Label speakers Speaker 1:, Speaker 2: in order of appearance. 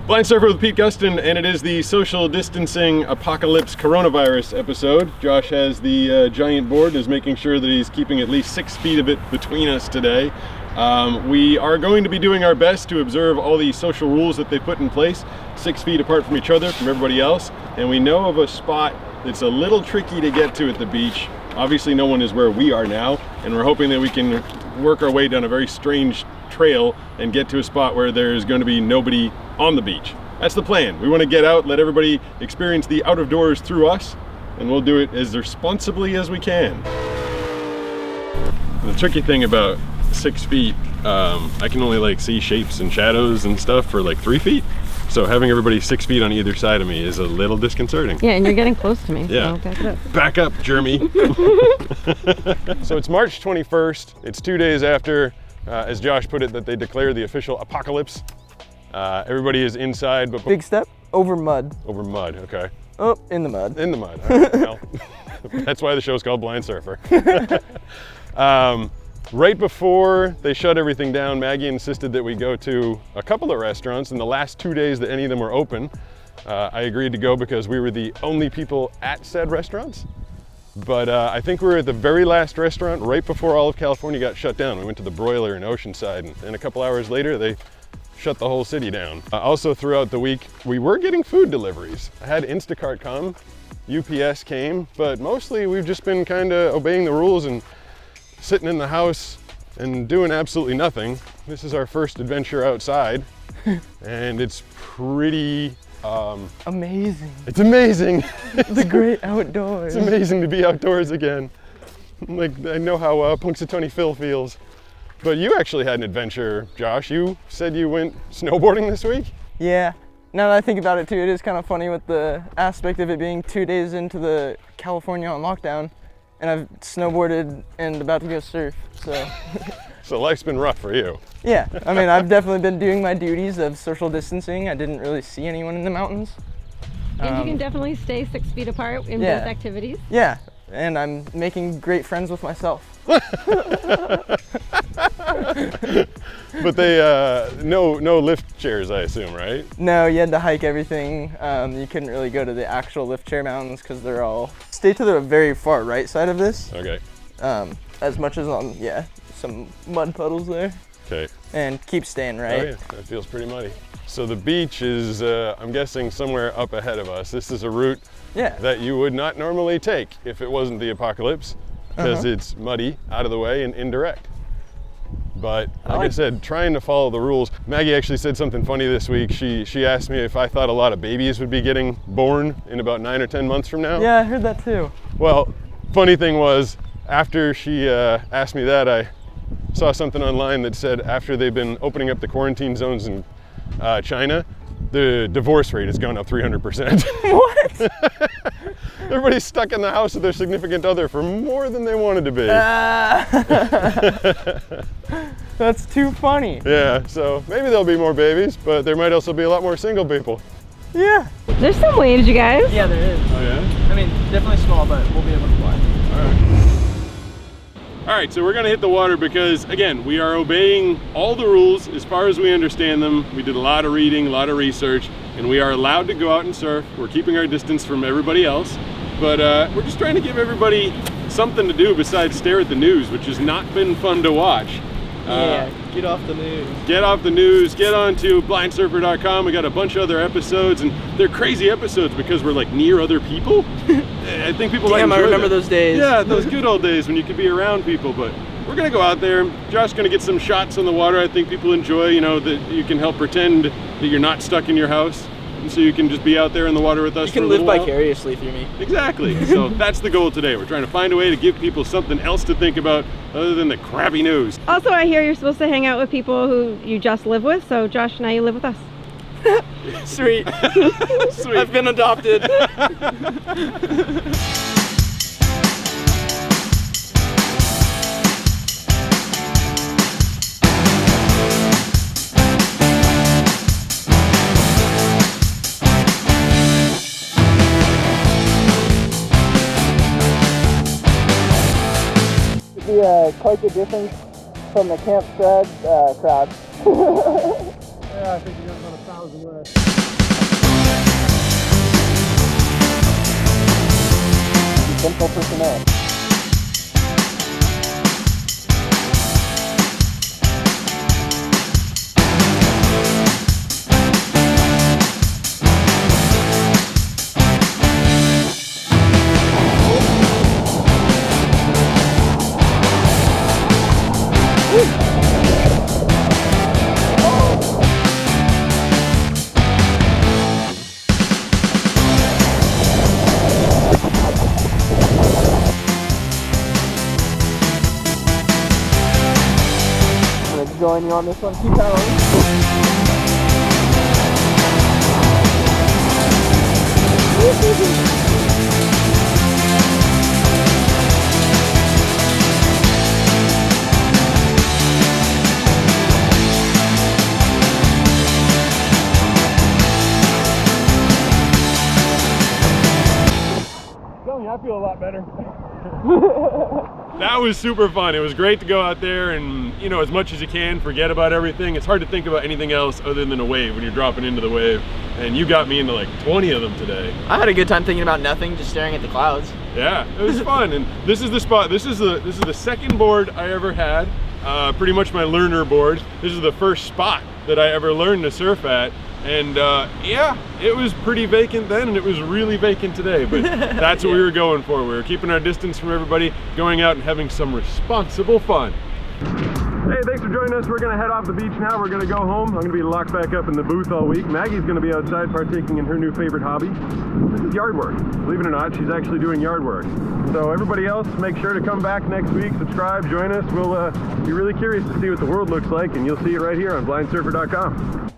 Speaker 1: Blind Surfer with Pete Gustin, and it is the social distancing apocalypse coronavirus episode. Josh has the giant board and is making sure that he's keeping at least 6 feet of it between us today. We are going to be doing our best to observe all the social rules that they put in place, 6 feet apart from each other, from everybody else. And we know of a spot that's a little tricky to get to at the beach. Obviously no one is where we are now, and we're hoping that we can work our way down a very strange trail and get to a spot where there's going to be nobody on the beach. That's the plan. We want to get out, let everybody experience the out of doors through us, and we'll do it as responsibly as we can. The tricky thing about 6 feet, I can only see shapes and shadows and stuff for 3 feet. So having everybody 6 feet on either side of me is a little disconcerting.
Speaker 2: Yeah, and you're getting close to me.
Speaker 1: Yeah.
Speaker 2: So back it up.
Speaker 1: Back up, Jeremy. So it's March 21st. It's 2 days after, as Josh put it, that they declare the official apocalypse. Everybody is inside, but
Speaker 3: big step over mud.
Speaker 1: Over mud, okay.
Speaker 3: Oh, in the mud.
Speaker 1: In the mud. All right, well, that's why the show's called Blind Surfer. Right before they shut everything down, Maggie insisted that we go to a couple of restaurants. In the last 2 days that any of them were open, I agreed to go because we were the only people at said restaurants. But I think we were at the very last restaurant right before all of California got shut down. We went to the Broiler in Oceanside, and a couple hours later, they shut the whole city down. Also throughout the week, we were getting food deliveries. I had Instacart come, UPS came, but mostly we've just been kind of obeying the rules and sitting in the house and doing absolutely nothing. This is our first adventure outside, and it's pretty
Speaker 3: amazing.
Speaker 1: It's amazing.
Speaker 3: The great outdoors.
Speaker 1: It's amazing to be outdoors again. I know how Punxsutawney Phil feels. But you actually had an adventure, Josh. You said you went snowboarding this week?
Speaker 3: Yeah. Now that I think about it too, it is kind of funny with the aspect of it being 2 days into the California on lockdown, and I've snowboarded and about to go surf, so.
Speaker 1: So life's been rough for you.
Speaker 3: Yeah, I mean, I've definitely been doing my duties of social distancing. I didn't really see anyone in the mountains.
Speaker 2: And you can definitely stay 6 feet apart in both activities.
Speaker 3: Yeah, and I'm making great friends with myself.
Speaker 1: But they, no lift chairs, I assume, right?
Speaker 3: No, you had to hike everything. You couldn't really go to the actual lift chair mountains because they're all, stay to the very far right side of this.
Speaker 1: Okay.
Speaker 3: As much as on, some mud puddles there.
Speaker 1: Okay.
Speaker 3: And keep staying right.
Speaker 1: Oh yeah, that feels pretty muddy. So the beach is, I'm guessing, somewhere up ahead of us. This is a route that you would not normally take if it wasn't the apocalypse, because it's muddy, out of the way, and indirect. But like I said, trying to follow the rules. Maggie actually said something funny this week. She asked me if I thought a lot of babies would be getting born in about 9 or 10 months from now.
Speaker 3: Yeah, I heard that too.
Speaker 1: Well, funny thing was, after she asked me that, I saw something online that said after they've been opening up the quarantine zones in China, the divorce rate has gone up 300%.
Speaker 3: What?
Speaker 1: Everybody's stuck in the house with their significant other for more than they wanted to be.
Speaker 3: That's too funny.
Speaker 1: Yeah, so maybe there'll be more babies, but there might also be a lot more single people.
Speaker 3: Yeah.
Speaker 2: There's some waves, you guys.
Speaker 3: Yeah, there is.
Speaker 1: Oh yeah?
Speaker 3: I mean, definitely small, but we'll be able to fly.
Speaker 1: All right, so we're gonna hit the water because, again, we are obeying all the rules as far as we understand them. We did a lot of reading, a lot of research, and we are allowed to go out and surf. We're keeping our distance from everybody else, but we're just trying to give everybody something to do besides stare at the news, which has not been fun to watch.
Speaker 3: Yeah, get off the news.
Speaker 1: Get off the news, get onto blindsurfer.com. We got a bunch of other episodes, and they're crazy episodes because we're near other people. I think people might enjoy
Speaker 3: I remember
Speaker 1: that.
Speaker 3: those days.
Speaker 1: Yeah, those good old days when you could be around people, but we're gonna go out there. Josh's gonna get some shots on the water. I think people enjoy, that you can help pretend that you're not stuck in your house. And so you can just be out there in the water with us.
Speaker 3: You can live vicariously through me.
Speaker 1: Exactly. So that's the goal today. We're trying to find a way to give people something else to think about other than the crappy news.
Speaker 2: Also, I hear you're supposed to hang out with people who you just live with. So Josh, now you live with us.
Speaker 3: Sweet.
Speaker 1: Sweet.
Speaker 3: I've been adopted. Quite the difference from the camp crowd.
Speaker 1: Yeah, I think you got about 1,000 left.
Speaker 3: Central personnel. Join you on this one. Keep that
Speaker 1: Tell me, I feel a lot better. That was super fun. It was great to go out there and, you know, as much as you can, forget about everything. It's hard to think about anything else other than a wave when you're dropping into the wave. And you got me into like 20 of them today.
Speaker 3: I had a good time thinking about nothing, just staring at the clouds.
Speaker 1: Yeah, it was fun. And this is the spot. This is the second board I ever had. Pretty much my learner board. This is the first spot that I ever learned to surf at. And yeah, it was pretty vacant then, and it was really vacant today, but that's what we were going for. We were keeping our distance from everybody, going out and having some responsible fun. Hey, thanks for joining us. We're gonna head off the beach now. We're gonna go home. I'm gonna be locked back up in the booth all week. Maggie's gonna be outside partaking in her new favorite hobby. This is yard work. Believe it or not, she's actually doing yard work. So everybody else, make sure to come back next week, subscribe, join us. We'll be really curious to see what the world looks like, and you'll see it right here on blindsurfer.com.